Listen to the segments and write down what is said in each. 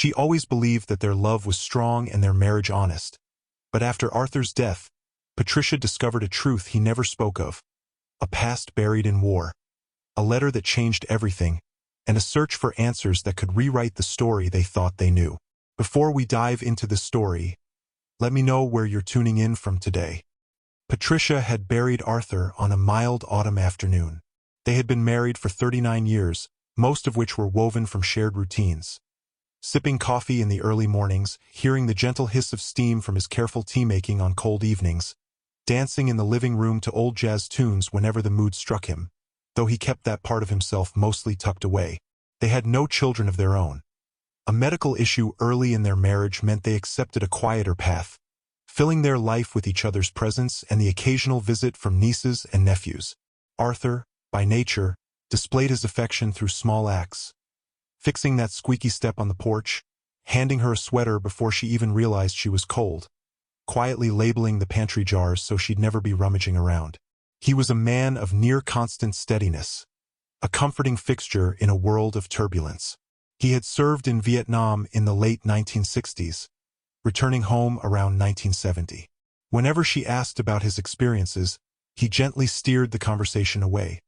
She always believed that their love was strong and their marriage honest. But after Arthur's death, Patricia discovered a truth he never spoke of. A past buried in war. A letter that changed everything, and a search for answers that could rewrite the story they thought they knew. Before we dive into the story, let me know where you're tuning in from today. Patricia had buried Arthur on a mild autumn afternoon. They had been married for 39 years, most of which were woven from shared routines. Sipping coffee in the early mornings, hearing the gentle hiss of steam from his careful tea-making on cold evenings, dancing in the living room to old jazz tunes whenever the mood struck him, though he kept that part of himself mostly tucked away. They had no children of their own. A medical issue early in their marriage meant they accepted a quieter path, filling their life with each other's presence and the occasional visit from nieces and nephews. Arthur, by nature, displayed his affection through small acts. Fixing that squeaky step on the porch, handing her a sweater before she even realized she was cold, quietly labeling the pantry jars so she'd never be rummaging around. He was a man of near-constant steadiness, a comforting fixture in a world of turbulence. He had served in Vietnam in the late 1960s, returning home around 1970. Whenever she asked about his experiences, he gently steered the conversation away,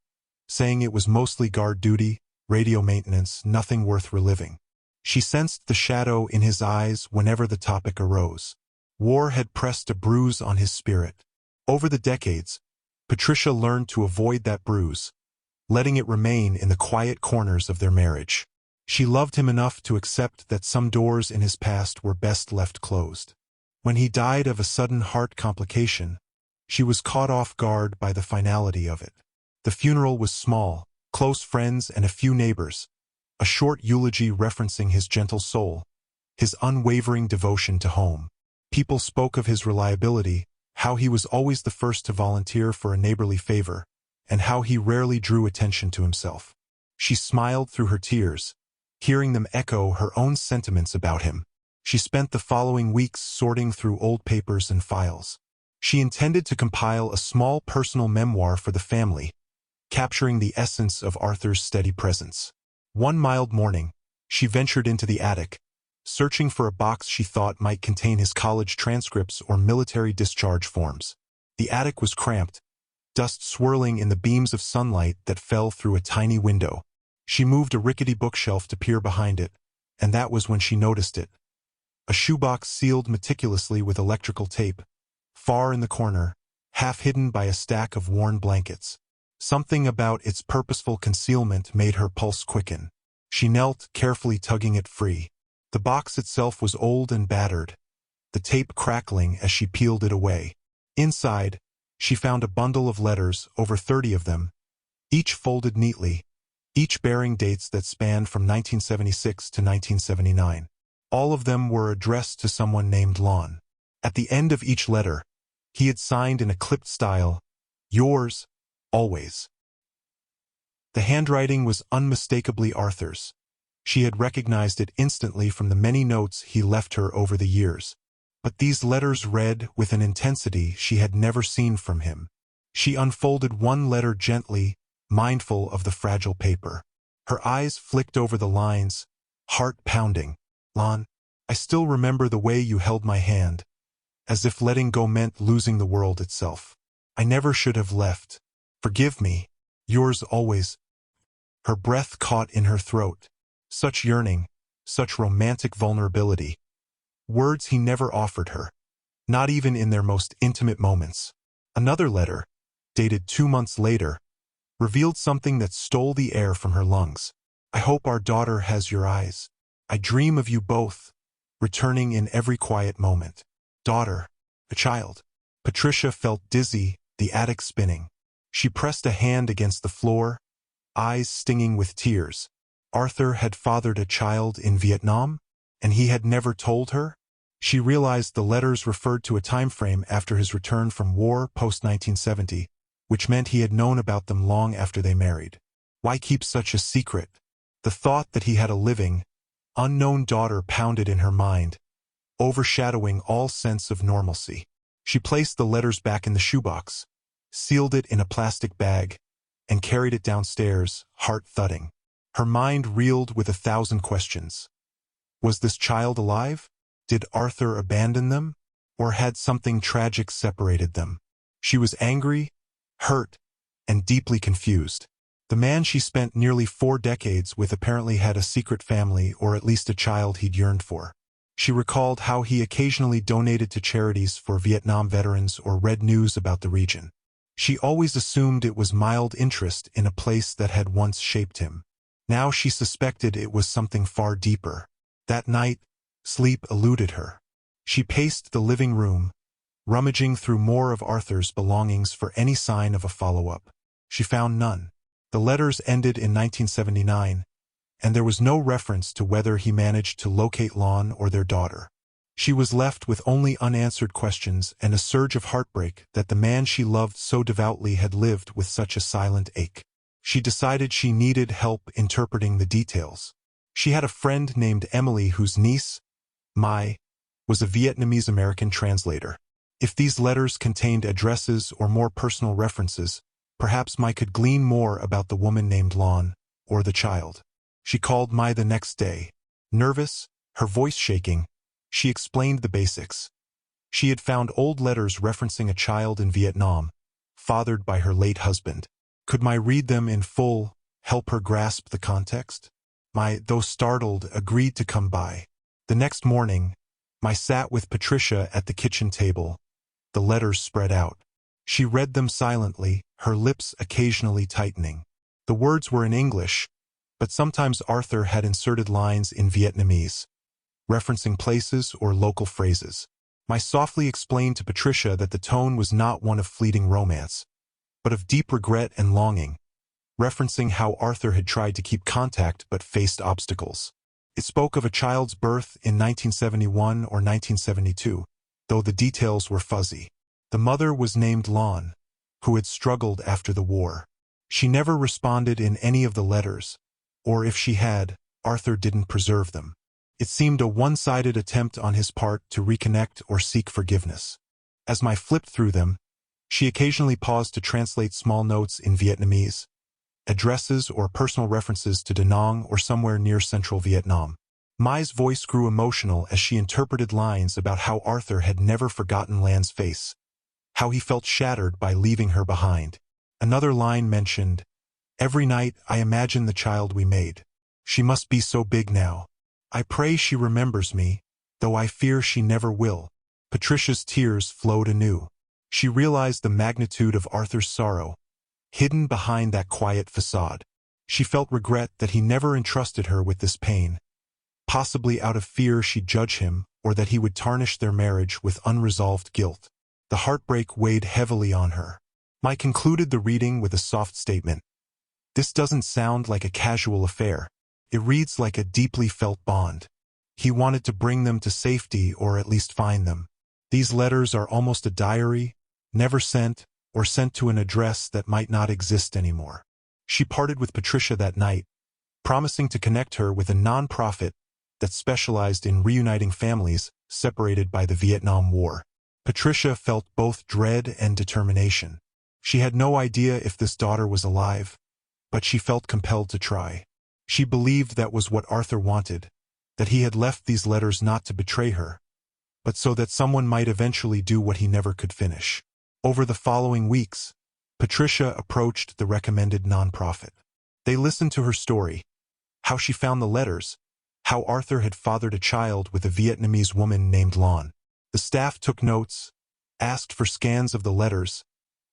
saying it was mostly guard duty, radio maintenance, nothing worth reliving. She sensed the shadow in his eyes whenever the topic arose. War had pressed a bruise on his spirit. Over the decades, Patricia learned to avoid that bruise, letting it remain in the quiet corners of their marriage. She loved him enough to accept that some doors in his past were best left closed. When he died of a sudden heart complication, she was caught off guard by the finality of it. The funeral was small, close friends and a few neighbors, a short eulogy referencing his gentle soul, his unwavering devotion to home. People spoke of his reliability, how he was always the first to volunteer for a neighborly favor, and how he rarely drew attention to himself. She smiled through her tears, hearing them echo her own sentiments about him. She spent the following weeks sorting through old papers and files. She intended to compile a small personal memoir for the family, capturing the essence of Arthur's steady presence. One mild morning, she ventured into the attic, searching for a box she thought might contain his college transcripts or military discharge forms. The attic was cramped, dust swirling in the beams of sunlight that fell through a tiny window. She moved a rickety bookshelf to peer behind it, and that was when she noticed it. A shoebox sealed meticulously with electrical tape, far in the corner, half hidden by a stack of worn blankets. Something about its purposeful concealment made her pulse quicken. She knelt, carefully tugging it free. The box itself was old and battered, the tape crackling as she peeled it away. Inside, she found a bundle of letters, over 30 of them, each folded neatly, each bearing dates that spanned from 1976 to 1979. All of them were addressed to someone named Lon. At the end of each letter, he had signed in a clipped style, "Yours, always." The handwriting was unmistakably Arthur's. She had recognized it instantly from the many notes he left her over the years. But these letters read with an intensity she had never seen from him. She unfolded one letter gently, mindful of the fragile paper. Her eyes flicked over the lines, heart pounding. "Lon, I still remember the way you held my hand, as if letting go meant losing the world itself. I never should have left. Forgive me. Yours always." Her breath caught in her throat. Such yearning, such romantic vulnerability. Words he never offered her, not even in their most intimate moments. Another letter, dated 2 months later, revealed something that stole the air from her lungs. "I hope our daughter has your eyes. I dream of you both, returning in every quiet moment." Daughter, a child. Patricia felt dizzy, the attic spinning. She pressed a hand against the floor, eyes stinging with tears. Arthur had fathered a child in Vietnam, and he had never told her? She realized the letters referred to a time frame after his return from war post-1970, which meant he had known about them long after they married. Why keep such a secret? The thought that he had a living, unknown daughter pounded in her mind, overshadowing all sense of normalcy. She placed the letters back in the shoebox, sealed it in a plastic bag, and carried it downstairs, heart thudding. Her mind reeled with 1,000 questions. Was this child alive? Did Arthur abandon them? Or had something tragic separated them? She was angry, hurt, and deeply confused. The man she spent nearly 4 decades with apparently had a secret family, or at least a child he'd yearned for. She recalled how he occasionally donated to charities for Vietnam veterans or read news about the region. She always assumed it was mild interest in a place that had once shaped him. Now she suspected it was something far deeper. That night, sleep eluded her. She paced the living room, rummaging through more of Arthur's belongings for any sign of a follow-up. She found none. The letters ended in 1979, and there was no reference to whether he managed to locate Lon or their daughter. She was left with only unanswered questions and a surge of heartbreak that the man she loved so devoutly had lived with such a silent ache. She decided she needed help interpreting the details. She had a friend named Emily whose niece, Mai, was a Vietnamese-American translator. If these letters contained addresses or more personal references, perhaps Mai could glean more about the woman named Lon, or the child. She called Mai the next day. Nervous, her voice shaking, she explained the basics. She had found old letters referencing a child in Vietnam, fathered by her late husband. Could Mai read them in full, help her grasp the context? Mai, though startled, agreed to come by. The next morning, Mai sat with Patricia at the kitchen table, the letters spread out. She read them silently, her lips occasionally tightening. The words were in English, but sometimes Arthur had inserted lines in Vietnamese, referencing places or local phrases. Mai softly explained to Patricia that the tone was not one of fleeting romance, but of deep regret and longing, referencing how Arthur had tried to keep contact but faced obstacles. It spoke of a child's birth in 1971 or 1972, though the details were fuzzy. The mother was named Lon, who had struggled after the war. She never responded in any of the letters, or if she had, Arthur didn't preserve them. It seemed a one-sided attempt on his part to reconnect or seek forgiveness. As Mai flipped through them, she occasionally paused to translate small notes in Vietnamese, addresses or personal references to Da Nang or somewhere near central Vietnam. Mai's voice grew emotional as she interpreted lines about how Arthur had never forgotten Lan's face, how he felt shattered by leaving her behind. Another line mentioned, "Every night I imagine the child we made. She must be so big now. I pray she remembers me, though I fear she never will." Patricia's tears flowed anew. She realized the magnitude of Arthur's sorrow, hidden behind that quiet facade. She felt regret that he never entrusted her with this pain, possibly out of fear she'd judge him or that he would tarnish their marriage with unresolved guilt. The heartbreak weighed heavily on her. Mai concluded the reading with a soft statement. "This doesn't sound like a casual affair. It reads like a deeply felt bond. He wanted to bring them to safety or at least find them. These letters are almost a diary, never sent, or sent to an address that might not exist anymore." She parted with Patricia that night, promising to connect her with a non-profit that specialized in reuniting families separated by the Vietnam War. Patricia felt both dread and determination. She had no idea if this daughter was alive, but she felt compelled to try. She believed that was what Arthur wanted, that he had left these letters not to betray her, but so that someone might eventually do what he never could finish. Over the following weeks, Patricia approached the recommended nonprofit. They listened to her story, how she found the letters, how Arthur had fathered a child with a Vietnamese woman named Lon. The staff took notes, asked for scans of the letters,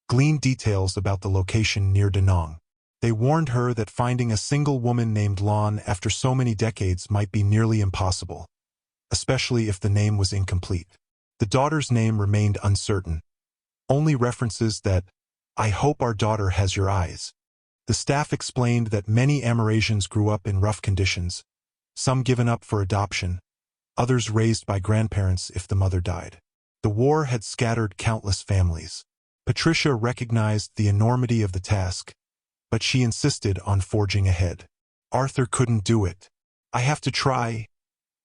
gleaned details about the location near Da Nang. They warned her that finding a single woman named Lon after so many decades might be nearly impossible, especially if the name was incomplete. The daughter's name remained uncertain, only references that, "I hope our daughter has your eyes." The staff explained that many Amerasians grew up in rough conditions, some given up for adoption, others raised by grandparents if the mother died. The war had scattered countless families. Patricia recognized the enormity of the task, but she insisted on forging ahead. Arthur couldn't do it. "I have to try,"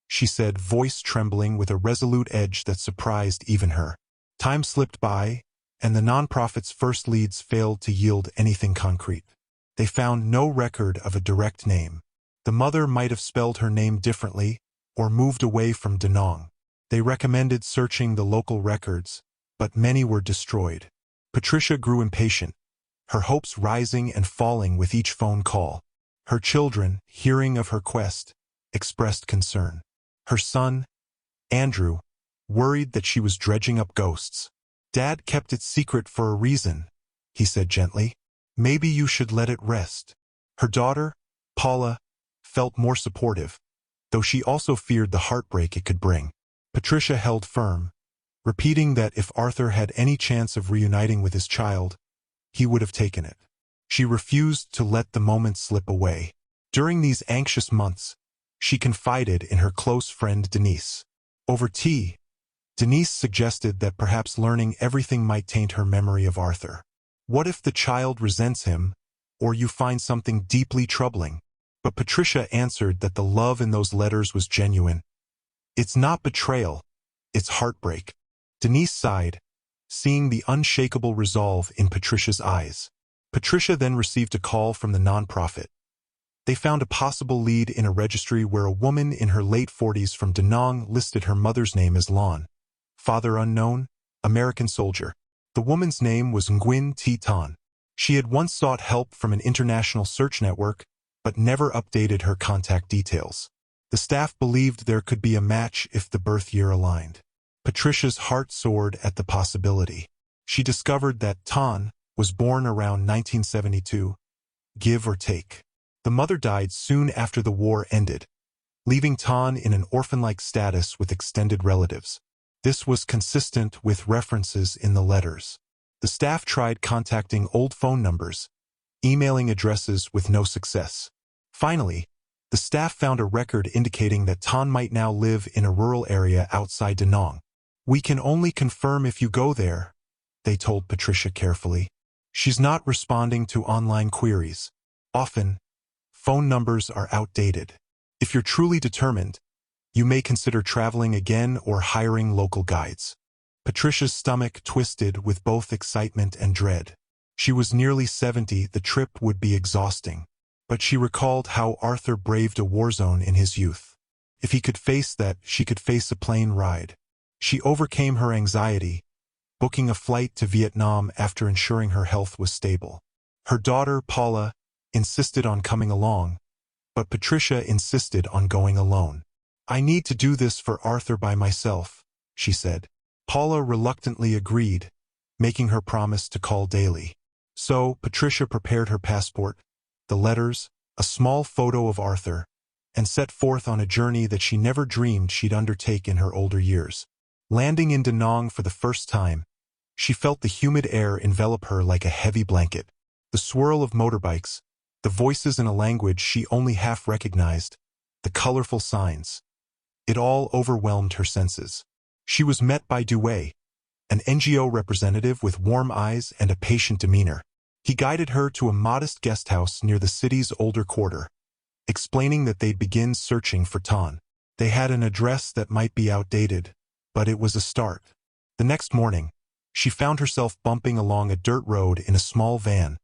she said, voice trembling with a resolute edge that surprised even her. Time slipped by, and the nonprofit's first leads failed to yield anything concrete. They found no record of a direct name. The mother might have spelled her name differently, or moved away from Da Nang. They recommended searching the local records, but many were destroyed. Patricia grew impatient, her hopes rising and falling with each phone call. Her children, hearing of her quest, expressed concern. Her son, Andrew, worried that she was dredging up ghosts. "Dad kept it secret for a reason," he said gently. "Maybe you should let it rest." Her daughter, Paula, felt more supportive, though she also feared the heartbreak it could bring. Patricia held firm, repeating that if Arthur had any chance of reuniting with his child, he would have taken it. She refused to let the moment slip away. During these anxious months, she confided in her close friend Denise. Over tea, Denise suggested that perhaps learning everything might taint her memory of Arthur. What if the child resents him, or you find something deeply troubling? But Patricia answered that the love in those letters was genuine. "It's not betrayal, it's heartbreak." Denise sighed, seeing the unshakable resolve in Patricia's eyes. Patricia then received a call from the nonprofit. They found a possible lead in a registry where a woman in her late 40s from Da Nang listed her mother's name as Lon. Father unknown, American soldier. The woman's name was Nguyen T. Tan. She had once sought help from an international search network, but never updated her contact details. The staff believed there could be a match if the birth year aligned. Patricia's heart soared at the possibility. She discovered that Tan was born around 1972, give or take. The mother died soon after the war ended, leaving Tan in an orphan-like status with extended relatives. This was consistent with references in the letters. The staff tried contacting old phone numbers, emailing addresses with no success. Finally, the staff found a record indicating that Tan might now live in a rural area outside Da Nang. "We can only confirm if you go there," they told Patricia carefully. "She's not responding to online queries. Often, phone numbers are outdated. If you're truly determined, you may consider traveling again or hiring local guides." Patricia's stomach twisted with both excitement and dread. She was nearly 70, the trip would be exhausting. But she recalled how Arthur braved a war zone in his youth. If he could face that, she could face a plane ride. She overcame her anxiety, booking a flight to Vietnam after ensuring her health was stable. Her daughter, Paula, insisted on coming along, but Patricia insisted on going alone. "I need to do this for Arthur by myself," she said. Paula reluctantly agreed, making her promise to call daily. So Patricia prepared her passport, the letters, a small photo of Arthur, and set forth on a journey that she never dreamed she'd undertake in her older years. Landing in Da Nang for the first time, she felt the humid air envelop her like a heavy blanket. The swirl of motorbikes, the voices in a language she only half recognized, the colorful signs. It all overwhelmed her senses. She was met by Dewey, an NGO representative with warm eyes and a patient demeanor. He guided her to a modest guest house near the city's older quarter, explaining that they'd begin searching for Tan. They had an address that might be outdated, but it was a start. The next morning, she found herself bumping along a dirt road in a small van,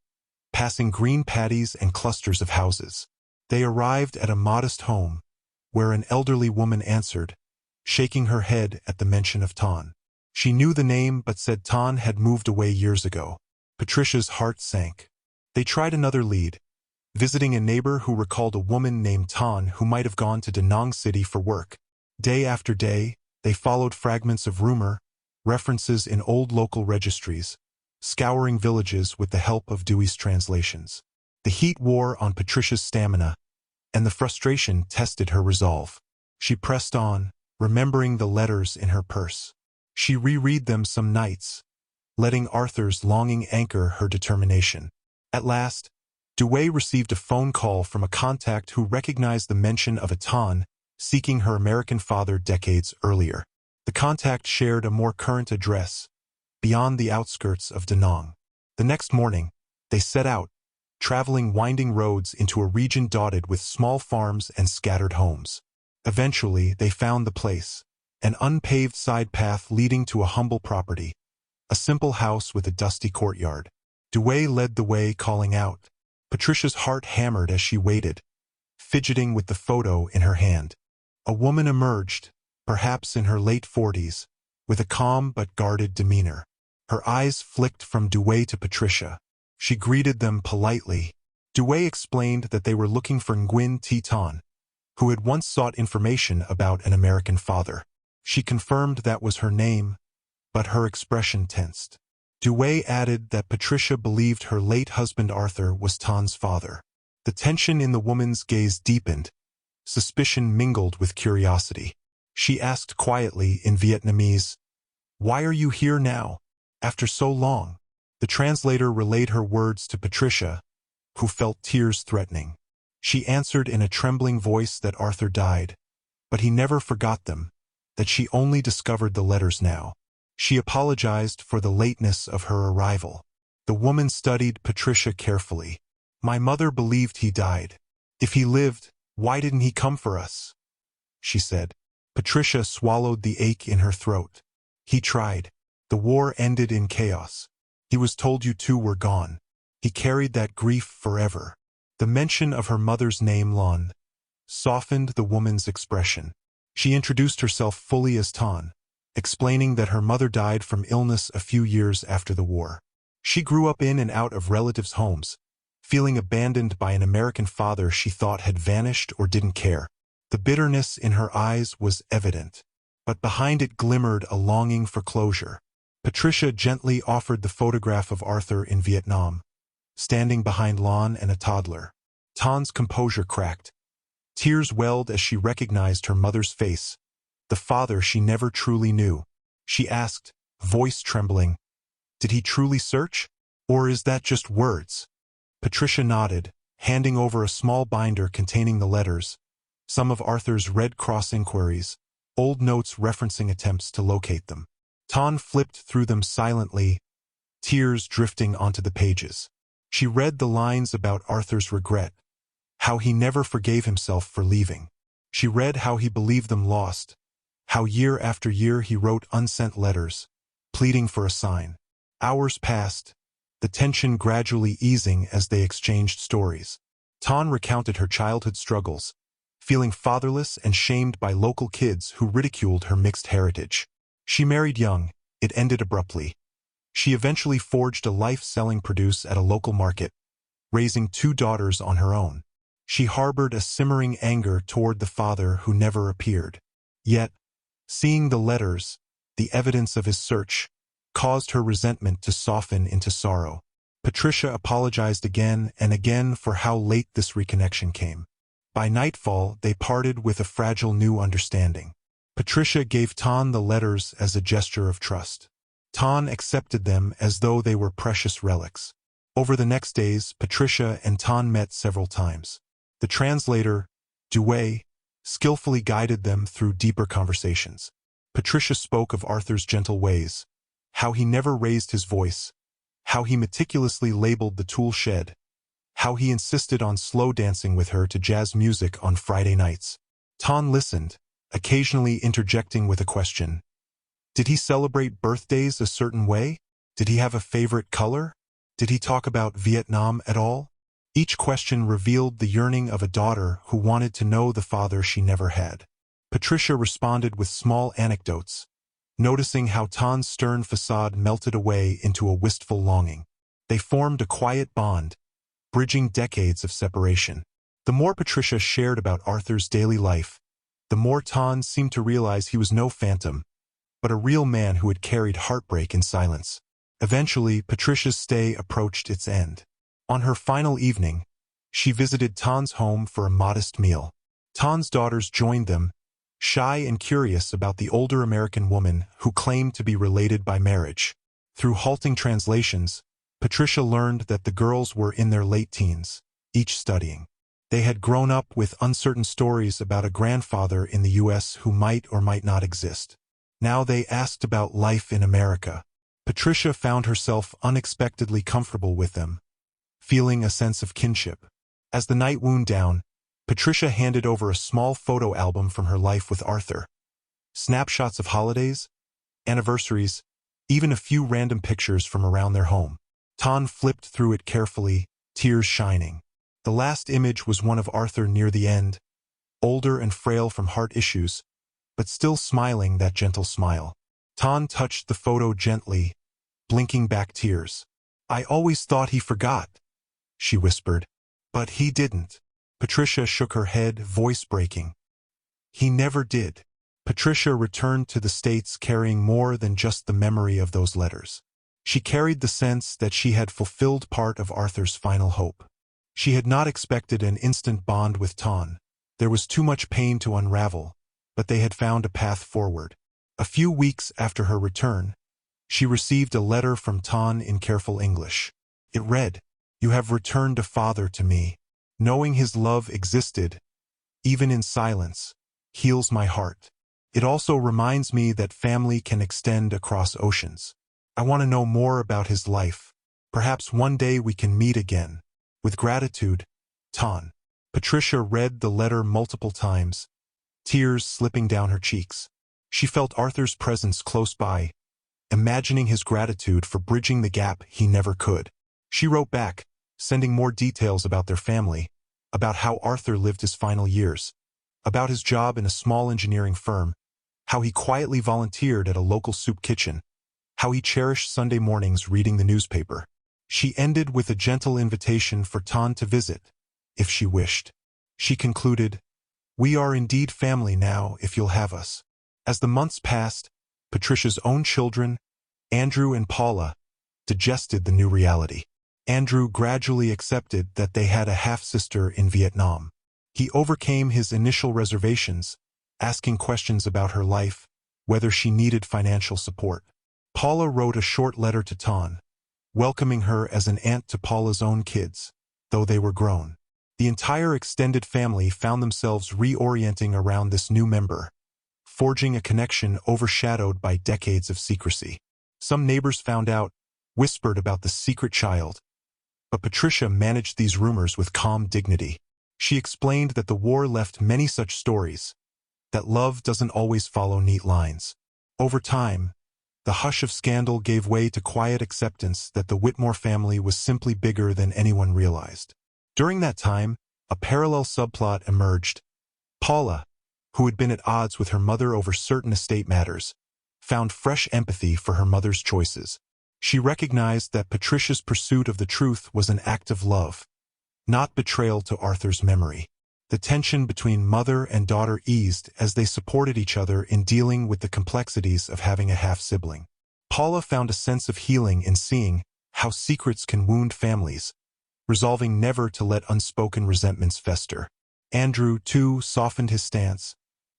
passing green paddies and clusters of houses. They arrived at a modest home, where an elderly woman answered, shaking her head at the mention of Tan. She knew the name but said Tan had moved away years ago. Patricia's heart sank. They tried another lead, visiting a neighbor who recalled a woman named Tan who might have gone to Da Nang City for work. Day after day, they followed fragments of rumor, references in old local registries, scouring villages with the help of Dewey's translations. The heat wore on Patricia's stamina, and the frustration tested her resolve. She pressed on, remembering the letters in her purse. She reread them some nights, letting Arthur's longing anchor her determination. At last, Dewey received a phone call from a contact who recognized the mention of a Tan seeking her American father decades earlier. The contact shared a more current address, beyond the outskirts of Da Nang. The next morning, they set out, traveling winding roads into a region dotted with small farms and scattered homes. Eventually, they found the place, an unpaved side path leading to a humble property, a simple house with a dusty courtyard. Dewey led the way, calling out. Patricia's heart hammered as she waited, fidgeting with the photo in her hand. A woman emerged, perhaps in her late 40s, with a calm but guarded demeanor. Her eyes flicked from Dewey to Patricia. She greeted them politely. Dewey explained that they were looking for Nguyen T. Ton, who had once sought information about an American father. She confirmed that was her name, but her expression tensed. Dewey added that Patricia believed her late husband Arthur was Ton's father. The tension in the woman's gaze deepened. Suspicion mingled with curiosity. She asked quietly in Vietnamese, "Why are you here now, after so long?" The translator relayed her words to Patricia, who felt tears threatening. She answered in a trembling voice that Arthur died, but he never forgot them, that she only discovered the letters now. She apologized for the lateness of her arrival. The woman studied Patricia carefully. "My mother believed he died. If he lived, why didn't he come for us?" she said. Patricia swallowed the ache in her throat. "He tried. The war ended in chaos. He was told you two were gone. He carried that grief forever." The mention of her mother's name, Lon, softened the woman's expression. She introduced herself fully as Ton, explaining that her mother died from illness a few years after the war. She grew up in and out of relatives' homes, feeling abandoned by an American father she thought had vanished or didn't care. The bitterness in her eyes was evident, but behind it glimmered a longing for closure. Patricia gently offered the photograph of Arthur in Vietnam, standing behind Lon and a toddler. Ton's composure cracked. Tears welled as she recognized her mother's face, the father she never truly knew. She asked, voice trembling, "Did he truly search? Or is that just words?" Patricia nodded, handing over a small binder containing the letters, some of Arthur's Red Cross inquiries, old notes referencing attempts to locate them. Ton flipped through them silently, tears drifting onto the pages. She read the lines about Arthur's regret, how he never forgave himself for leaving. She read how he believed them lost, how year after year he wrote unsent letters, pleading for a sign. Hours passed, the tension gradually easing as they exchanged stories. Ton recounted her childhood struggles, feeling fatherless and shamed by local kids who ridiculed her mixed heritage. She married young, it ended abruptly. She eventually forged a life selling produce at a local market, raising 2 daughters on her own. She harbored a simmering anger toward the father who never appeared. Yet, seeing the letters, the evidence of his search, caused her resentment to soften into sorrow. Patricia apologized again and again for how late this reconnection came. By nightfall, they parted with a fragile new understanding. Patricia gave Ton the letters as a gesture of trust. Ton accepted them as though they were precious relics. Over the next days, Patricia and Ton met several times. The translator, Dewey, skillfully guided them through deeper conversations. Patricia spoke of Arthur's gentle ways, how he never raised his voice, how he meticulously labeled the tool shed, how he insisted on slow dancing with her to jazz music on Friday nights. Ton listened, occasionally interjecting with a question. Did he celebrate birthdays a certain way? Did he have a favorite color? Did he talk about Vietnam at all? Each question revealed the yearning of a daughter who wanted to know the father she never had. Patricia responded with small anecdotes, noticing how Ton's stern facade melted away into a wistful longing. They formed a quiet bond, bridging decades of separation. The more Patricia shared about Arthur's daily life, the more Ton seemed to realize he was no phantom, but a real man who had carried heartbreak in silence. Eventually, Patricia's stay approached its end. On her final evening, she visited Ton's home for a modest meal. Ton's daughters joined them, shy and curious about the older American woman who claimed to be related by marriage. Through halting translations, Patricia learned that the girls were in their late teens, each studying. They had grown up with uncertain stories about a grandfather in the U.S. who might or might not exist. Now they asked about life in America. Patricia found herself unexpectedly comfortable with them, feeling a sense of kinship. As the night wound down, Patricia handed over a small photo album from her life with Arthur. Snapshots of holidays, anniversaries, even a few random pictures from around their home. Ton flipped through it carefully, tears shining. The last image was one of Arthur near the end, older and frail from heart issues, but still smiling that gentle smile. Ton touched the photo gently, blinking back tears. "I always thought he forgot," she whispered. "But he didn't." Patricia shook her head, voice breaking. "He never did." Patricia returned to the States carrying more than just the memory of those letters. She carried the sense that she had fulfilled part of Arthur's final hope. She had not expected an instant bond with Ton. There was too much pain to unravel, but they had found a path forward. A few weeks after her return, she received a letter from Ton in careful English. It read, "You have returned a father to me. Knowing his love existed, even in silence, heals my heart. It also reminds me that family can extend across oceans. I want to know more about his life. Perhaps one day we can meet again. With gratitude, Ton." Patricia read the letter multiple times, tears slipping down her cheeks. She felt Arthur's presence close by, imagining his gratitude for bridging the gap he never could. She wrote back, sending more details about their family, about how Arthur lived his final years, about his job in a small engineering firm, how he quietly volunteered at a local soup kitchen, how he cherished Sunday mornings reading the newspaper. She ended with a gentle invitation for Ton to visit, if she wished. She concluded, "We are indeed family now if you'll have us." As the months passed, Patricia's own children, Andrew and Paula, digested the new reality. Andrew gradually accepted that they had a half-sister in Vietnam. He overcame his initial reservations, asking questions about her life, whether she needed financial support. Paula wrote a short letter to Ton, welcoming her as an aunt to Paula's own kids, though they were grown. The entire extended family found themselves reorienting around this new member, forging a connection overshadowed by decades of secrecy. Some neighbors found out, whispered about the secret child, but Patricia managed these rumors with calm dignity. She explained that the war left many such stories, that love doesn't always follow neat lines. Over time, the hush of scandal gave way to quiet acceptance that the Whitmore family was simply bigger than anyone realized. During that time, a parallel subplot emerged. Paula, who had been at odds with her mother over certain estate matters, found fresh empathy for her mother's choices. She recognized that Patricia's pursuit of the truth was an act of love, not betrayal to Arthur's memory. The tension between mother and daughter eased as they supported each other in dealing with the complexities of having a half-sibling. Paula found a sense of healing in seeing how secrets can wound families, resolving never to let unspoken resentments fester. Andrew, too, softened his stance,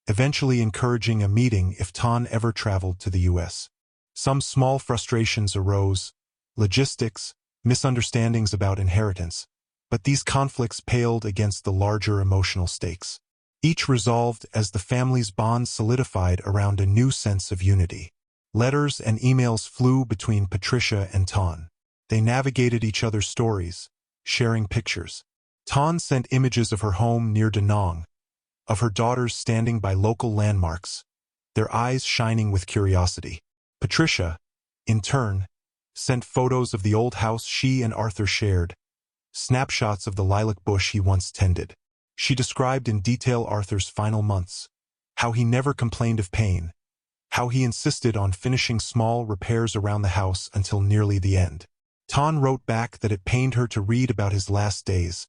eventually encouraging a meeting if Ton ever traveled to the U.S. Some small frustrations arose, logistics, misunderstandings about inheritance, but these conflicts paled against the larger emotional stakes. Each resolved as the family's bond solidified around a new sense of unity. Letters and emails flew between Patricia and Ton. They navigated each other's stories, sharing pictures. Ton sent images of her home near Da Nang, of her daughters standing by local landmarks, their eyes shining with curiosity. Patricia, in turn, sent photos of the old house she and Arthur shared, snapshots of the lilac bush he once tended. She described in detail Arthur's final months, how he never complained of pain, how he insisted on finishing small repairs around the house until nearly the end. Ton wrote back that it pained her to read about his last days,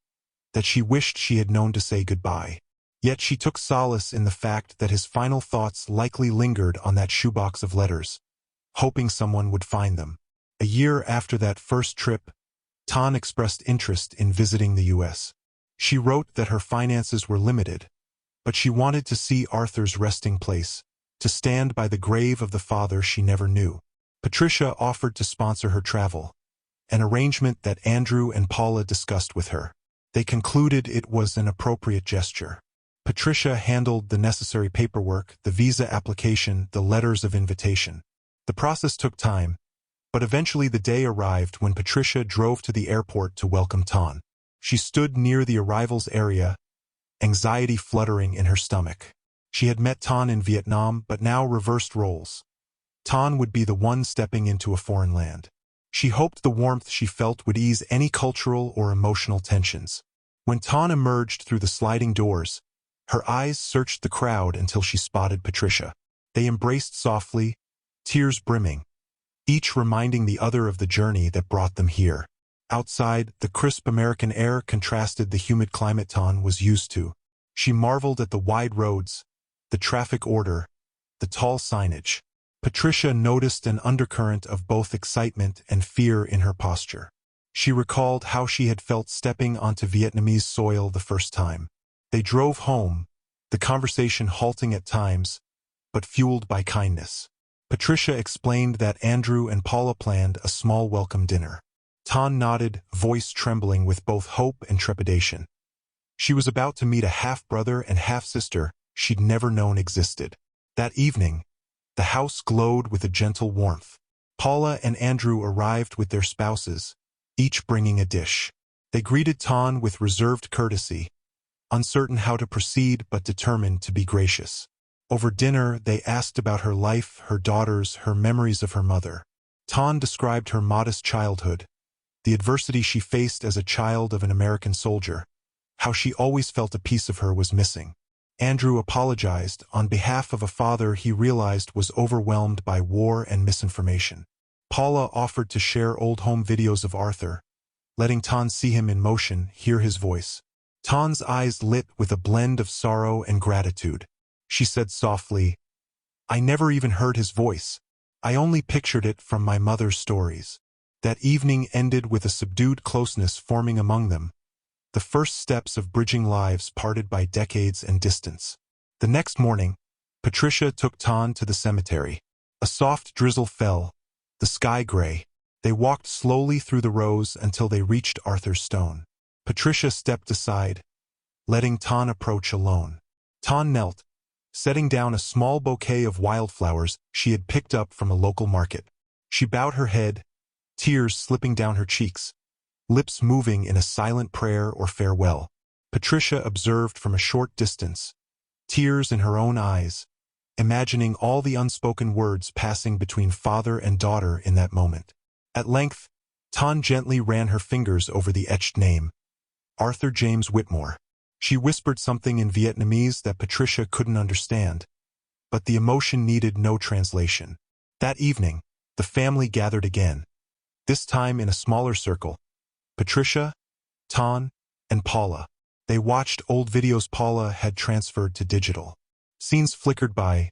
that she wished she had known to say goodbye. Yet she took solace in the fact that his final thoughts likely lingered on that shoebox of letters, hoping someone would find them. A year after that first trip, Ton expressed interest in visiting the U.S. She wrote that her finances were limited, but she wanted to see Arthur's resting place, to stand by the grave of the father she never knew. Patricia offered to sponsor her travel, an arrangement that Andrew and Paula discussed with her. They concluded it was an appropriate gesture. Patricia handled the necessary paperwork, the visa application, the letters of invitation. The process took time, but eventually the day arrived when Patricia drove to the airport to welcome Ton. She stood near the arrivals area, anxiety fluttering in her stomach. She had met Ton in Vietnam, but now reversed roles. Ton would be the one stepping into a foreign land. She hoped the warmth she felt would ease any cultural or emotional tensions. When Ton emerged through the sliding doors, Her eyes searched the crowd until she spotted Patricia. They embraced softly, tears brimming, each reminding the other of the journey that brought them here. Outside, the crisp American air contrasted the humid climate Ton was used to. She marveled at the wide roads, the traffic order, the tall signage. Patricia noticed an undercurrent of both excitement and fear in her posture. She recalled how she had felt stepping onto Vietnamese soil the first time. They drove home, the conversation halting at times, but fueled by kindness. Patricia explained that Andrew and Paula planned a small welcome dinner. Ton nodded, voice trembling with both hope and trepidation. She was about to meet a half-brother and half-sister she'd never known existed. That evening, the house glowed with a gentle warmth. Paula and Andrew arrived with their spouses, each bringing a dish. They greeted Ton with reserved courtesy, uncertain how to proceed but determined to be gracious. Over dinner, they asked about her life, her daughters, her memories of her mother. Ton described her modest childhood, the adversity she faced as a child of an American soldier, how she always felt a piece of her was missing. Andrew apologized on behalf of a father he realized was overwhelmed by war and misinformation. Paula offered to share old home videos of Arthur, letting Ton see him in motion, hear his voice. Ton's eyes lit with a blend of sorrow and gratitude. She said softly, "I never even heard his voice. I only pictured it from my mother's stories." That evening ended with a subdued closeness forming among them, the first steps of bridging lives parted by decades and distance. The next morning, Patricia took Ton to the cemetery. A soft drizzle fell, the sky gray. They walked slowly through the rows until they reached Arthur's stone. Patricia stepped aside, letting Ton approach alone. Ton knelt, setting down a small bouquet of wildflowers she had picked up from a local market. She bowed her head, tears slipping down her cheeks, lips moving in a silent prayer or farewell. Patricia observed from a short distance, tears in her own eyes, imagining all the unspoken words passing between father and daughter in that moment. At length, Ton gently ran her fingers over the etched name, Arthur James Whitmore. She whispered something in Vietnamese that Patricia couldn't understand, but the emotion needed no translation. That evening, the family gathered again, this time in a smaller circle. Patricia, Ton, and Paula. They watched old videos Paula had transferred to digital. Scenes flickered by.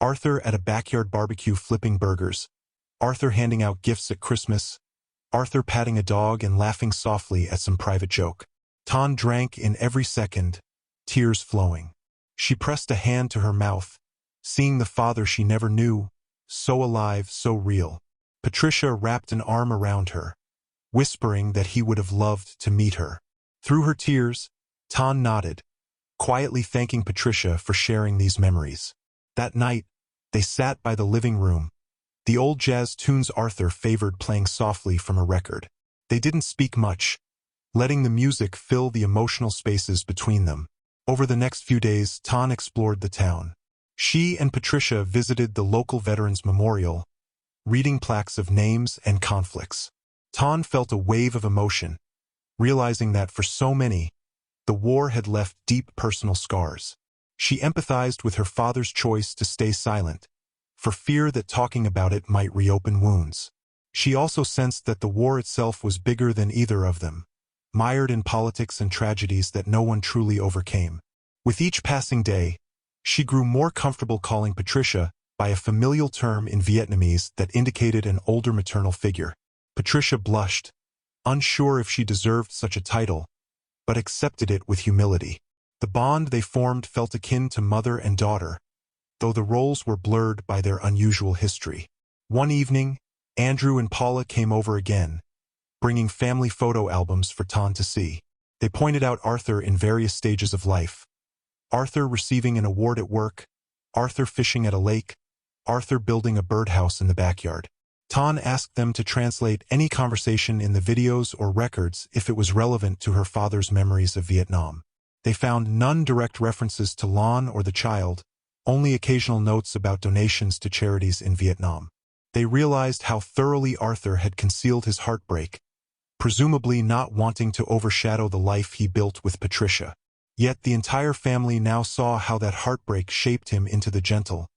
Arthur at a backyard barbecue flipping burgers. Arthur handing out gifts at Christmas. Arthur patting a dog and laughing softly at some private joke. Ton drank in every second, tears flowing. She pressed a hand to her mouth, seeing the father she never knew, so alive, so real. Patricia wrapped an arm around her, whispering that he would have loved to meet her. Through her tears, Ton nodded, quietly thanking Patricia for sharing these memories. That night, they sat by the living room, the old jazz tunes Arthur favored playing softly from a record. They didn't speak much, letting the music fill the emotional spaces between them. Over the next few days, Ton explored the town. She and Patricia visited the local Veterans Memorial, reading plaques of names and conflicts. Ton felt a wave of emotion, realizing that for so many, the war had left deep personal scars. She empathized with her father's choice to stay silent, for fear that talking about it might reopen wounds. She also sensed that the war itself was bigger than either of them, mired in politics and tragedies that no one truly overcame. With each passing day, she grew more comfortable calling Patricia by a familial term in Vietnamese that indicated an older maternal figure. Patricia blushed, unsure if she deserved such a title, but accepted it with humility. The bond they formed felt akin to mother and daughter, though the roles were blurred by their unusual history. One evening, Andrew and Paula came over again, bringing family photo albums for Ton to see. They pointed out Arthur in various stages of life. Arthur receiving an award at work, Arthur fishing at a lake, Arthur building a birdhouse in the backyard. Ton asked them to translate any conversation in the videos or records if it was relevant to her father's memories of Vietnam. They found none direct references to Lon or the child, only occasional notes about donations to charities in Vietnam. They realized how thoroughly Arthur had concealed his heartbreak, presumably not wanting to overshadow the life he built with Patricia. Yet the entire family now saw how that heartbreak shaped him into the gentle,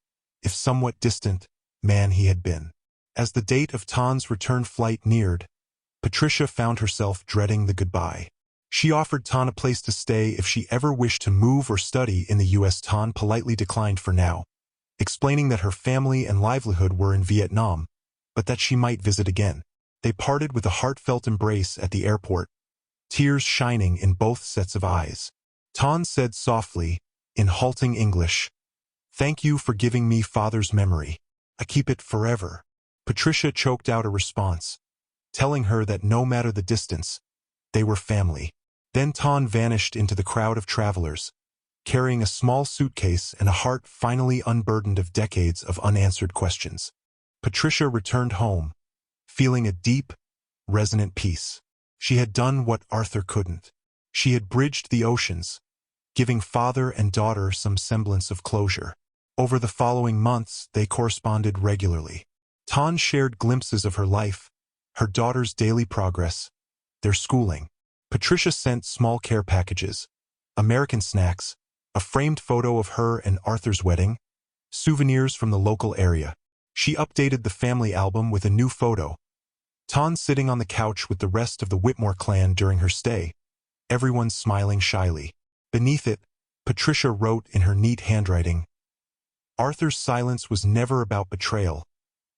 if somewhat distant, man he had been. As the date of Tan's return flight neared, Patricia found herself dreading the goodbye. She offered Tan a place to stay if she ever wished to move or study in the U.S. Tan politely declined for now, explaining that her family and livelihood were in Vietnam, but that she might visit again. They parted with a heartfelt embrace at the airport, tears shining in both sets of eyes. Tan said softly, in halting English, "Thank you for giving me father's memory. I keep it forever." Patricia choked out a response, telling her that no matter the distance, they were family. Then Tan vanished into the crowd of travelers, carrying a small suitcase and a heart finally unburdened of decades of unanswered questions. Patricia returned home, feeling a deep, resonant peace. She had done what Arthur couldn't. She had bridged the oceans, giving father and daughter some semblance of closure. Over the following months, they corresponded regularly. Tan shared glimpses of her life, her daughter's daily progress, their schooling. Patricia sent small care packages, American snacks, a framed photo of her and Arthur's wedding, souvenirs from the local area. She updated the family album with a new photo, Tan sitting on the couch with the rest of the Whitmore clan during her stay, everyone smiling shyly. Beneath it, Patricia wrote in her neat handwriting, "Arthur's silence was never about betrayal.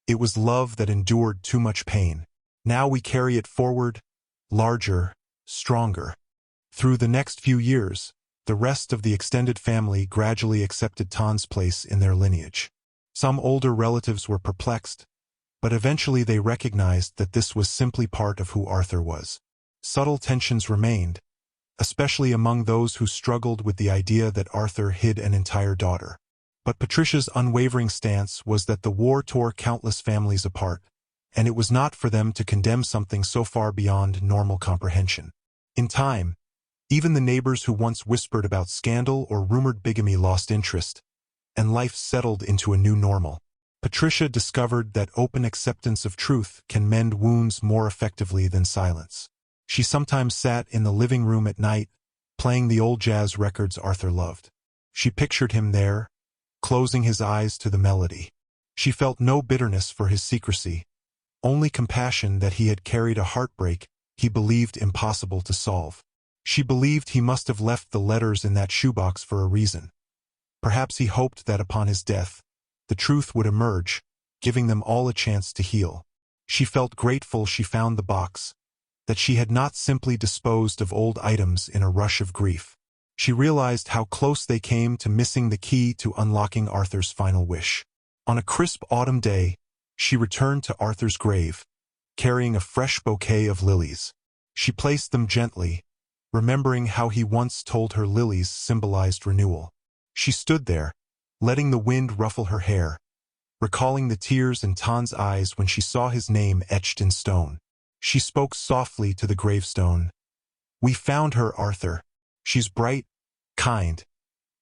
It was love that endured too much pain. Now we carry it forward, larger, stronger." Through the next few years, the rest of the extended family gradually accepted Tan's place in their lineage. Some older relatives were perplexed, but eventually they recognized that this was simply part of who Arthur was. Subtle tensions remained, especially among those who struggled with the idea that Arthur hid an entire daughter. But Patricia's unwavering stance was that the war tore countless families apart, and it was not for them to condemn something so far beyond normal comprehension. In time, even the neighbors who once whispered about scandal or rumored bigamy lost interest, and life settled into a new normal. Patricia discovered that open acceptance of truth can mend wounds more effectively than silence. She sometimes sat in the living room at night, playing the old jazz records Arthur loved. She pictured him there, closing his eyes to the melody. She felt no bitterness for his secrecy, only compassion that he had carried a heartbreak he believed impossible to solve. She believed he must have left the letters in that shoebox for a reason. Perhaps he hoped that upon his death, the truth would emerge, giving them all a chance to heal. She felt grateful she found the box, that she had not simply disposed of old items in a rush of grief. She realized how close they came to missing the key to unlocking Arthur's final wish. On a crisp autumn day, she returned to Arthur's grave, carrying a fresh bouquet of lilies. She placed them gently, remembering how he once told her lilies symbolized renewal. She stood there, letting the wind ruffle her hair, recalling the tears in Tan's eyes when she saw his name etched in stone. She spoke softly to the gravestone. "We found her, Arthur. She's bright, kind,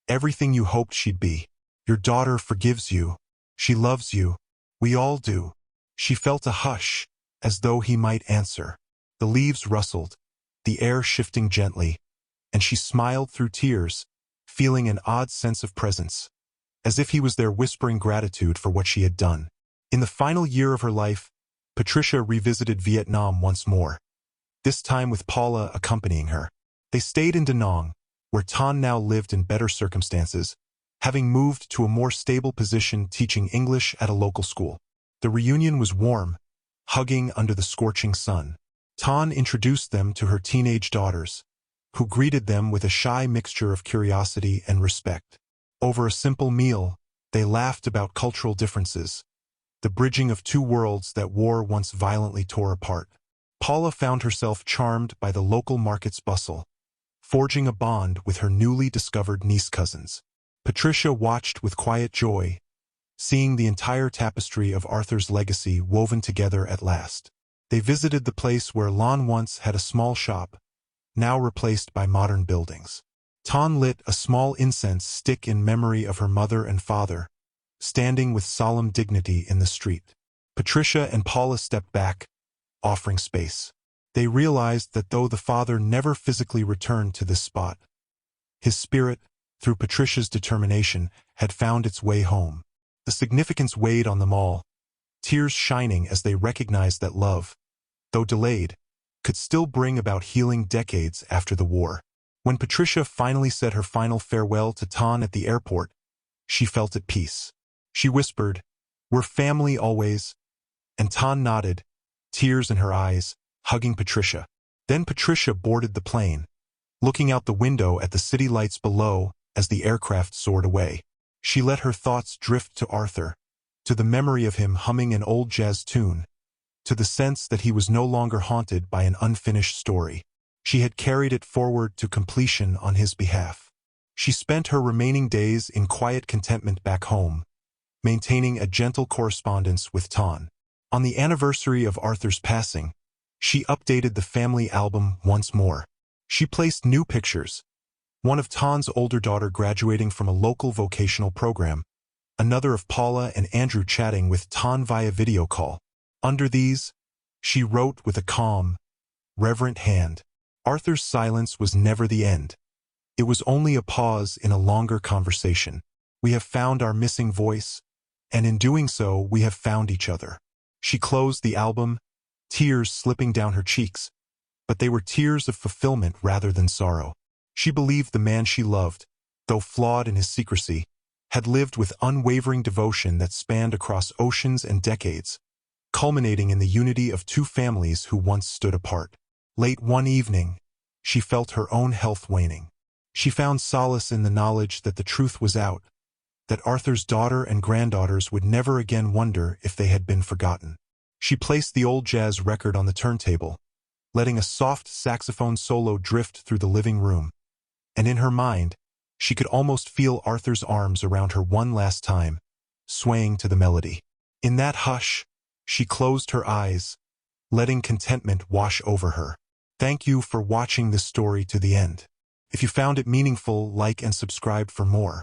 everything you hoped she'd be. Your daughter forgives you. She loves you. We all do." She felt a hush, as though he might answer. The leaves rustled, the air shifting gently, and she smiled through tears, feeling an odd sense of presence, as if he was there whispering gratitude for what she had done. In the final year of her life, Patricia revisited Vietnam once more, this time with Paula accompanying her. They stayed in Da Nang, where Tan now lived in better circumstances, having moved to a more stable position teaching English at a local school. The reunion was warm, hugging under the scorching sun. Tan introduced them to her teenage daughters, who greeted them with a shy mixture of curiosity and respect. Over a simple meal, they laughed about cultural differences, the bridging of two worlds that war once violently tore apart. Paula found herself charmed by the local market's bustle, forging a bond with her newly discovered niece cousins. Patricia watched with quiet joy, seeing the entire tapestry of Arthur's legacy woven together at last. They visited the place where Lon once had a small shop, now replaced by modern buildings. Tan lit a small incense stick in memory of her mother and father, standing with solemn dignity in the street. Patricia and Paula stepped back, offering space. They realized that though the father never physically returned to this spot, His spirit, through Patricia's determination, had found its way home. The significance weighed on them all, tears shining as they recognized that love, though delayed, could still bring about healing decades after the war. When Patricia finally said her final farewell to Ton at the airport, she felt at peace. She whispered, "We're family always," and Ton nodded, tears in her eyes, hugging Patricia. Then Patricia boarded the plane, looking out the window at the city lights below as the aircraft soared away. She let her thoughts drift to Arthur, to the memory of him humming an old jazz tune, to the sense that he was no longer haunted by an unfinished story. She had carried it forward to completion on his behalf. She spent her remaining days in quiet contentment back home, maintaining a gentle correspondence with Ton. On the anniversary of Arthur's passing, she updated the family album once more. She placed new pictures, one of Ton's older daughter graduating from a local vocational program, another of Paula and Andrew chatting with Ton via video call. Under these, she wrote with a calm, reverent hand, "Arthur's silence was never the end. It was only a pause in a longer conversation. We have found our missing voice, and in doing so, we have found each other." She closed the album, tears slipping down her cheeks, but they were tears of fulfillment rather than sorrow. She believed the man she loved, though flawed in his secrecy, had lived with unwavering devotion that spanned across oceans and decades, culminating in the unity of two families who once stood apart. Late one evening, she felt her own health waning. She found solace in the knowledge that the truth was out, that Arthur's daughter and granddaughters would never again wonder if they had been forgotten. She placed the old jazz record on the turntable, letting a soft saxophone solo drift through the living room, and in her mind, she could almost feel Arthur's arms around her one last time, swaying to the melody. In that hush, she closed her eyes, letting contentment wash over her. Thank you for watching this story to the end. If you found it meaningful, like and subscribe for more.